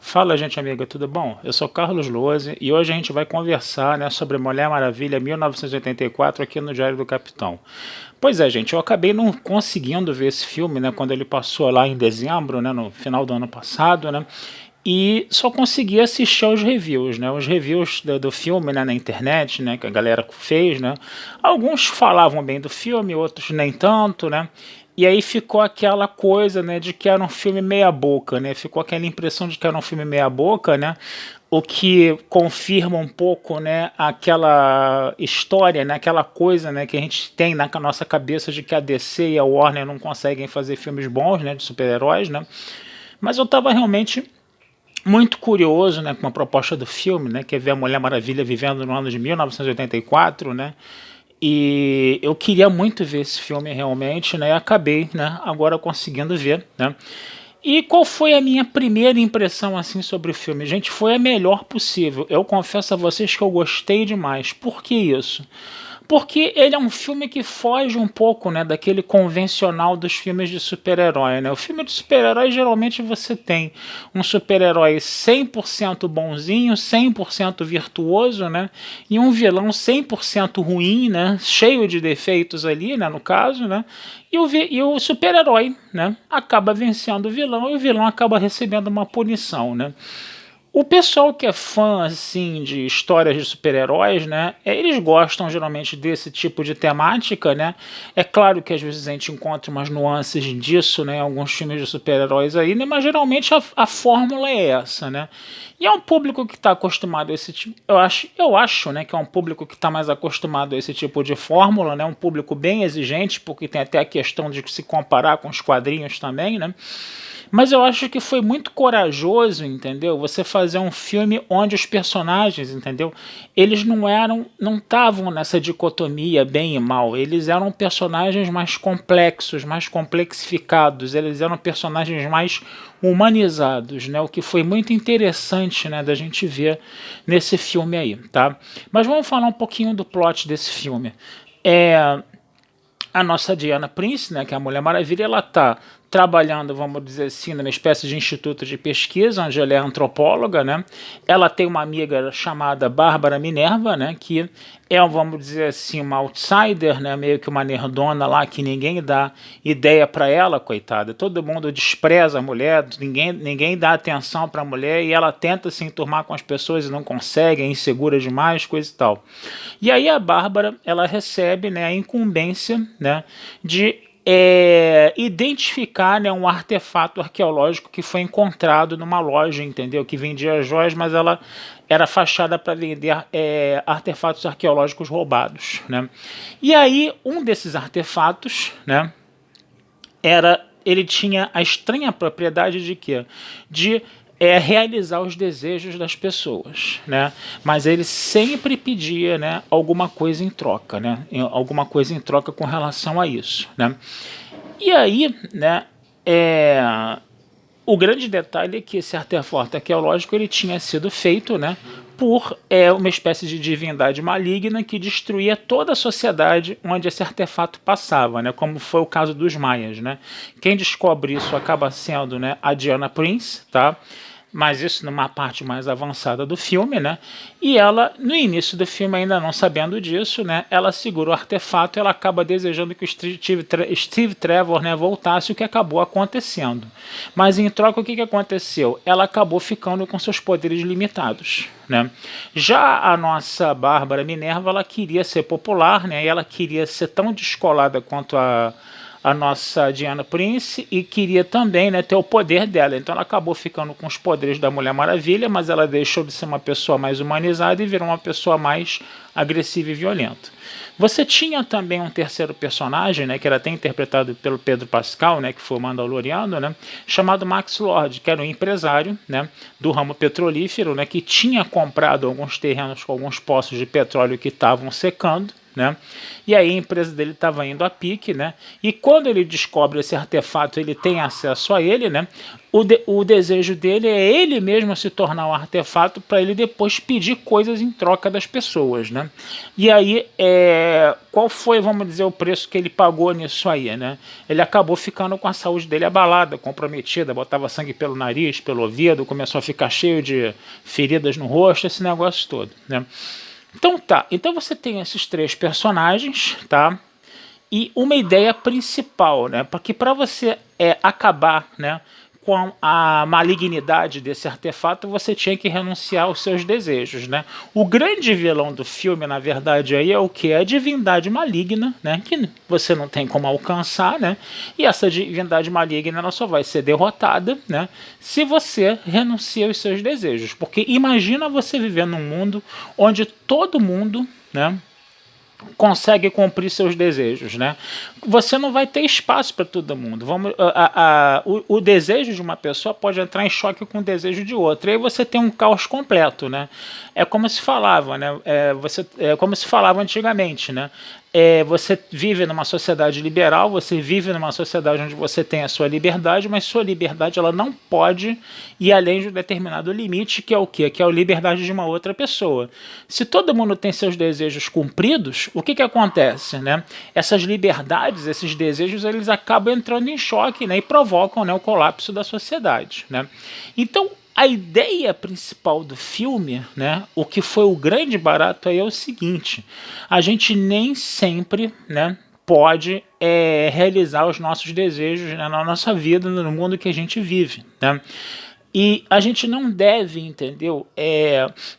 Fala, gente amiga, tudo bom? Eu sou Carlos Lose e hoje a gente vai conversar, né, sobre Mulher Maravilha 1984 aqui no Diário do Capitão. Pois é, gente, eu acabei não conseguindo ver esse filme, né, quando ele passou lá em dezembro, né, no final do ano passado, né, e só consegui assistir aos reviews, né, os reviews do filme, né, na internet, né, que a galera fez, né. Alguns falavam bem do filme, outros nem tanto, né. E aí ficou aquela coisa, né, de que era um filme meia boca, né? Ficou aquela impressão de que era um filme meia boca, né? O que confirma um pouco, né, aquela história, né, aquela coisa, né, que a gente tem na nossa cabeça de que a DC e a Warner não conseguem fazer filmes bons, né, de super-heróis, né? Mas eu estava realmente muito curioso, né, com a proposta do filme, né, que é ver a Mulher Maravilha vivendo no ano de 1984, né? E eu queria muito ver esse filme realmente, né? E acabei, né, agora conseguindo ver, né? E qual foi a minha primeira impressão assim sobre o filme? Gente, foi a melhor possível. Eu confesso a vocês que eu gostei demais. Por que isso? Porque ele é um filme que foge um pouco, né, daquele convencional dos filmes de super-herói, né? O filme de super-herói geralmente você tem um super-herói 100% bonzinho, 100% virtuoso, né? E um vilão 100% ruim, né? Cheio de defeitos ali, né, no caso, né? E o super-herói, né, acaba vencendo o vilão e o vilão acaba recebendo uma punição, né? O pessoal que é fã assim de histórias de super-heróis, né, eles gostam geralmente desse tipo de temática, né? É claro que às vezes a gente encontra umas nuances disso, né, em alguns filmes de super-heróis aí, né, mas geralmente a fórmula é essa, né? E é um público que está acostumado a esse tipo, eu acho, né, que é um público que está mais acostumado a esse tipo de fórmula, né? Um público bem exigente, porque tem até a questão de se comparar com os quadrinhos também, né? Mas eu acho que foi muito corajoso, entendeu? Você fazer um filme onde os personagens, entendeu? Eles não estavam nessa dicotomia bem e mal. Eles eram personagens mais complexos, mais complexificados. Eles eram personagens mais humanizados, né? O que foi muito interessante, né, da gente ver nesse filme aí, tá? Mas vamos falar um pouquinho do plot desse filme. A nossa Diana Prince, né, que é a Mulher Maravilha, ela está trabalhando, vamos dizer assim, numa espécie de instituto de pesquisa, onde ela é antropóloga, né? Ela tem uma amiga chamada Bárbara Minerva, né, que é, vamos dizer assim, uma outsider, né, meio que uma nerdona lá que ninguém dá ideia para ela, coitada. Todo mundo despreza a mulher, ninguém dá atenção para a mulher e ela tenta se enturmar com as pessoas e não consegue, é insegura demais, coisa e tal. E aí a Bárbara, ela recebe, né, a incumbência, né, de identificar, né, um artefato arqueológico que foi encontrado numa loja, entendeu? Que vendia joias, mas ela era fachada para vender artefatos arqueológicos roubados, né? E aí um desses artefatos, né, ele tinha a estranha propriedade de quê? De realizar os desejos das pessoas, né? Mas ele sempre pedia, né, alguma coisa em troca, né? Alguma coisa em troca com relação a isso, né? E aí, né, o grande detalhe é que esse artefato arqueológico ele tinha sido feito, né, por uma espécie de divindade maligna que destruía toda a sociedade onde esse artefato passava, né, como foi o caso dos maias, né. Quem descobre isso acaba sendo, né, a Diana Prince, tá? Mas isso numa parte mais avançada do filme, né? E ela, no início do filme, ainda não sabendo disso, né? Ela segura o artefato e ela acaba desejando que o Steve Trevor, né, voltasse, o que acabou acontecendo. Mas em troca, o que aconteceu? Ela acabou ficando com seus poderes limitados, né? Já a nossa Bárbara Minerva, ela queria ser popular, né? E ela queria ser tão descolada quanto a nossa Diana Prince e queria também, né, ter o poder dela. Então ela acabou ficando com os poderes da Mulher Maravilha, mas ela deixou de ser uma pessoa mais humanizada e virou uma pessoa mais agressiva e violenta. Você tinha também um terceiro personagem, né, que era até interpretado pelo Pedro Pascal, né, que foi o Mandaloriano, né, chamado Max Lord, que era um empresário, né, do ramo petrolífero, né, que tinha comprado alguns terrenos com alguns poços de petróleo que estavam secando, né? E aí a empresa dele estava indo a pique, né? E quando ele descobre esse artefato, ele tem acesso a ele, né? O desejo dele é ele mesmo se tornar um artefato para ele depois pedir coisas em troca das pessoas, né? E aí, qual foi, vamos dizer, o preço que ele pagou nisso aí, né? Ele acabou ficando com a saúde dele abalada, comprometida, botava sangue pelo nariz, pelo ouvido, começou a ficar cheio de feridas no rosto, esse negócio todo, né? Então tá, então você tem esses três personagens, tá? E uma ideia principal, né? Porque para você acabar, né, com a malignidade desse artefato, você tinha que renunciar aos seus desejos, né? O grande vilão do filme, na verdade, aí é o que? É a divindade maligna, né? Que você não tem como alcançar, né? E essa divindade maligna ela só vai ser derrotada, né? Se você renuncia aos seus desejos. Porque imagina você viver num mundo onde todo mundo, né, consegue cumprir seus desejos, né? Você não vai ter espaço para todo mundo. O desejo de uma pessoa pode entrar em choque com o desejo de outra. E aí você tem um caos completo, né? É como se falava, né? É como se falava antigamente, né? Você vive numa sociedade liberal, você vive numa sociedade onde você tem a sua liberdade, mas sua liberdade ela não pode ir além de um determinado limite, que é o quê? Que é a liberdade de uma outra pessoa. Se todo mundo tem seus desejos cumpridos, o que acontece, né? Essas liberdades, esses desejos, eles acabam entrando em choque, né? E provocam, né, o colapso da sociedade, né? Então, a ideia principal do filme, né, o que foi o grande barato aí é o seguinte: a gente nem sempre, né, pode realizar os nossos desejos, né, na nossa vida, no mundo que a gente vive, né? E a gente não deve, entendeu?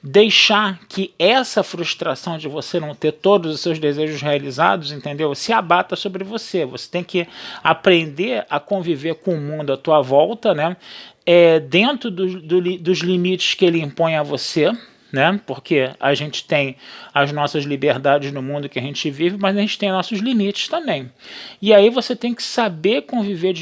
Deixar que essa frustração de você não ter todos os seus desejos realizados, entendeu? Se abata sobre você. Você tem que aprender a conviver com o mundo à tua volta, né? Dentro dos limites que ele impõe a você, né? Porque a gente tem as nossas liberdades no mundo que a gente vive, mas a gente tem nossos limites também. E aí você tem que saber conviver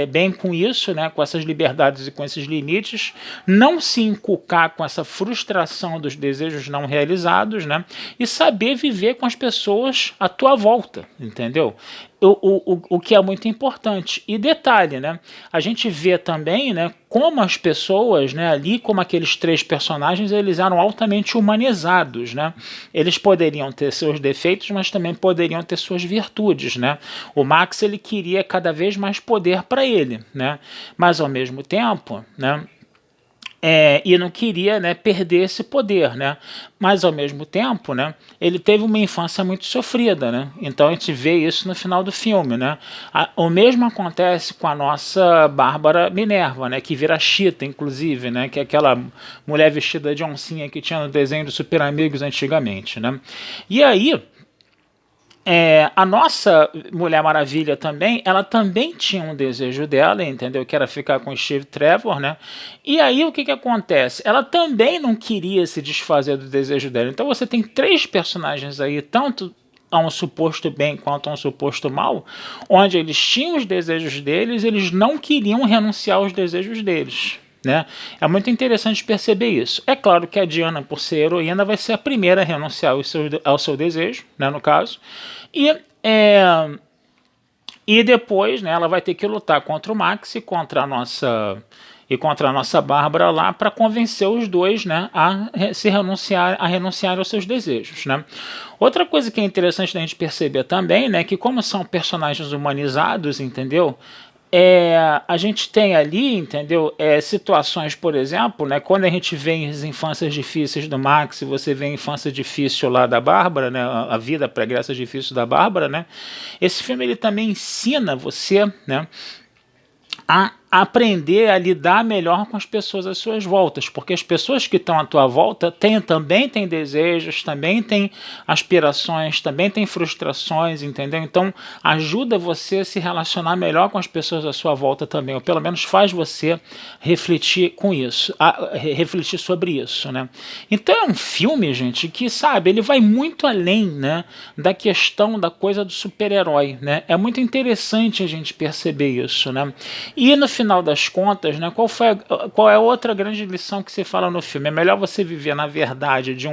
bem com isso, né? Com essas liberdades e com esses limites, não se encucar com essa frustração dos desejos não realizados, né? E saber viver com as pessoas à tua volta, entendeu? O que é muito importante. E detalhe, né? A gente vê também, né, como as pessoas, né, ali, como aqueles três personagens, eles eram altamente humanizados, né? Eles poderiam ter seus defeitos, mas também poderiam ter suas virtudes, né? O Max, ele queria cada vez mais poder para ele, né? Mas ao mesmo tempo, né, e não queria, né, perder esse poder, né? Mas ao mesmo tempo, né, ele teve uma infância muito sofrida, né? Então a gente vê isso no final do filme, né? O mesmo acontece com a nossa Bárbara Minerva, né, que vira Chita, inclusive, né, que é aquela mulher vestida de oncinha que tinha no desenho dos Super Amigos antigamente, né? E aí a nossa Mulher Maravilha também, ela também tinha um desejo dela, entendeu? Que era ficar com o Steve Trevor, né? E aí o que acontece? Ela também não queria se desfazer do desejo dela. Então você tem três personagens aí, tanto a um suposto bem quanto a um suposto mal, onde eles tinham os desejos deles, eles não queriam renunciar aos desejos deles, né? É muito interessante perceber isso. É claro que a Diana, por ser heroína, vai ser a primeira a renunciar ao seu desejo, né, no caso, e, e depois, né, ela vai ter que lutar contra o Max e contra a nossa Bárbara lá para convencer os dois, né, a renunciar aos seus desejos, né? Outra coisa que é interessante da gente perceber também, né, que como são personagens humanizados, entendeu? A gente tem ali, entendeu? Situações, por exemplo, né, quando a gente vê as infâncias difíceis do Max, e você vê a infância difícil lá da Bárbara, né, a vida pregressa difícil da Bárbara, né? Esse filme ele também ensina você, né, a aprender a lidar melhor com as pessoas às suas voltas, porque as pessoas que estão à tua volta também têm desejos, também têm aspirações, também têm frustrações, entendeu? Então ajuda você a se relacionar melhor com as pessoas à sua volta também, ou pelo menos faz você refletir com isso, refletir sobre isso, né? Então é um filme, gente, que, sabe, ele vai muito além, né, da questão da coisa do super-herói, né? É muito interessante a gente perceber isso, né? E no final das contas, né, qual é a outra grande lição que se fala no filme? É melhor você viver na verdade de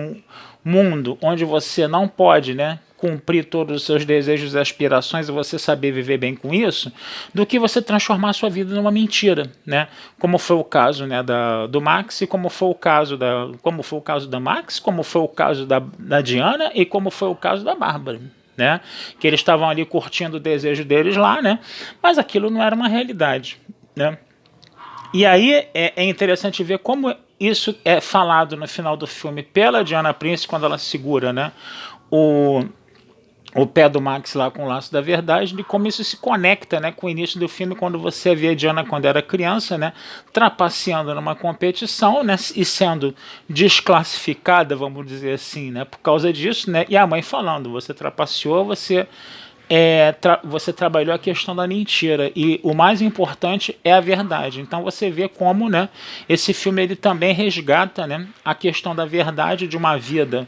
mundo onde você não pode, né, cumprir todos os seus desejos e aspirações e você saber viver bem com isso, do que você transformar a sua vida numa mentira, né? Como foi o caso, né, do Max, e como foi o caso da Max, como foi o caso da Diana e como foi o caso da Bárbara. Né? Que eles estavam ali curtindo o desejo deles lá, né? Mas aquilo não era uma realidade, né? E aí é interessante ver como isso é falado no final do filme pela Diana Prince, quando ela segura, né, o pé do Max lá com o laço da verdade, de como isso se conecta, né, com o início do filme, quando você vê a Diana quando era criança, né, trapaceando numa competição, né, e sendo desclassificada, vamos dizer assim, né, por causa disso, né, e a mãe falando, você trapaceou, você trabalhou a questão da mentira, e o mais importante é a verdade. Então você vê como, né, esse filme ele também resgata, né, a questão da verdade de uma vida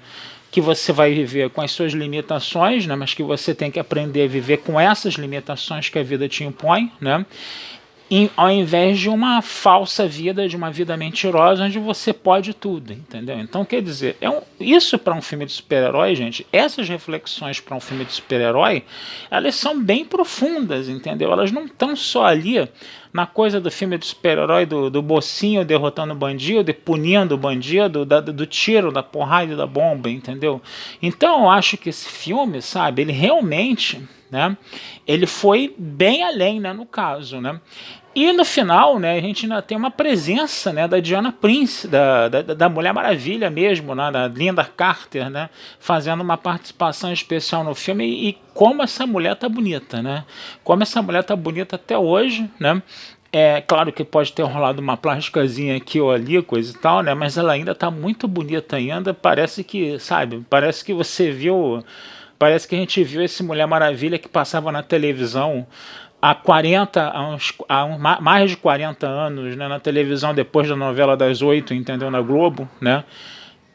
que você vai viver com as suas limitações, né, mas que você tem que aprender a viver com essas limitações que a vida te impõe, né, ao invés de uma falsa vida, de uma vida mentirosa, onde você pode tudo, entendeu? Então, quer dizer, isso para um filme de super-herói, gente, essas reflexões para um filme de super-herói, elas são bem profundas, entendeu? Elas não estão só ali na coisa do filme de super-herói, do mocinho derrotando o bandido e punindo o bandido, do tiro, da porrada e da bomba, entendeu? Então, eu acho que esse filme, sabe, ele realmente, né, ele foi bem além, né, no caso, né? E no final, né, a gente ainda tem uma presença, né, da Diana Prince, da Mulher Maravilha mesmo, né, da Linda Carter, né, fazendo uma participação especial no filme, e como essa mulher tá bonita, né? Como essa mulher tá bonita até hoje, né? É claro que pode ter rolado uma plásticazinha aqui ou ali, coisa e tal, né? Mas ela ainda tá muito bonita ainda, parece que, sabe, parece que você viu... Parece que a gente viu esse Mulher Maravilha que passava na televisão há 40, mais de 40 anos, né, na televisão, depois da novela das 8, entendeu, na Globo, né,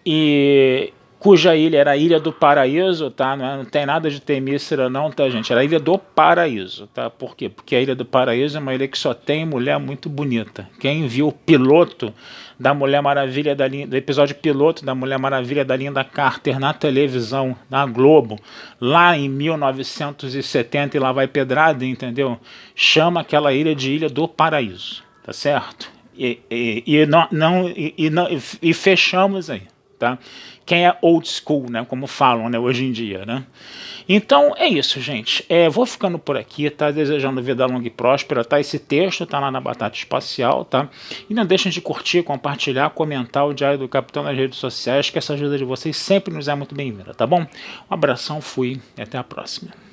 e cuja ilha era a Ilha do Paraíso, tá, não tem nada de Temícera não, tá, gente, era a Ilha do Paraíso, tá, por quê? Porque a Ilha do Paraíso é uma ilha que só tem mulher muito bonita. Quem viu o piloto da Mulher Maravilha, do episódio piloto da Mulher Maravilha da Linda Carter na televisão, na Globo, lá em 1970, e lá vai pedrada, entendeu? Chama aquela ilha de Ilha do Paraíso, tá certo? E fechamos aí, tá? Quem é old school, né, como falam, né, hoje em dia, né? Então é isso, gente. Vou ficando por aqui, tá? Desejando vida longa e próspera, tá? Esse texto tá lá na Batata Espacial, tá? E não deixem de curtir, compartilhar, comentar o Diário do Capitão nas redes sociais, que essa ajuda de vocês sempre nos é muito bem-vinda, tá bom? Um abração, fui e até a próxima.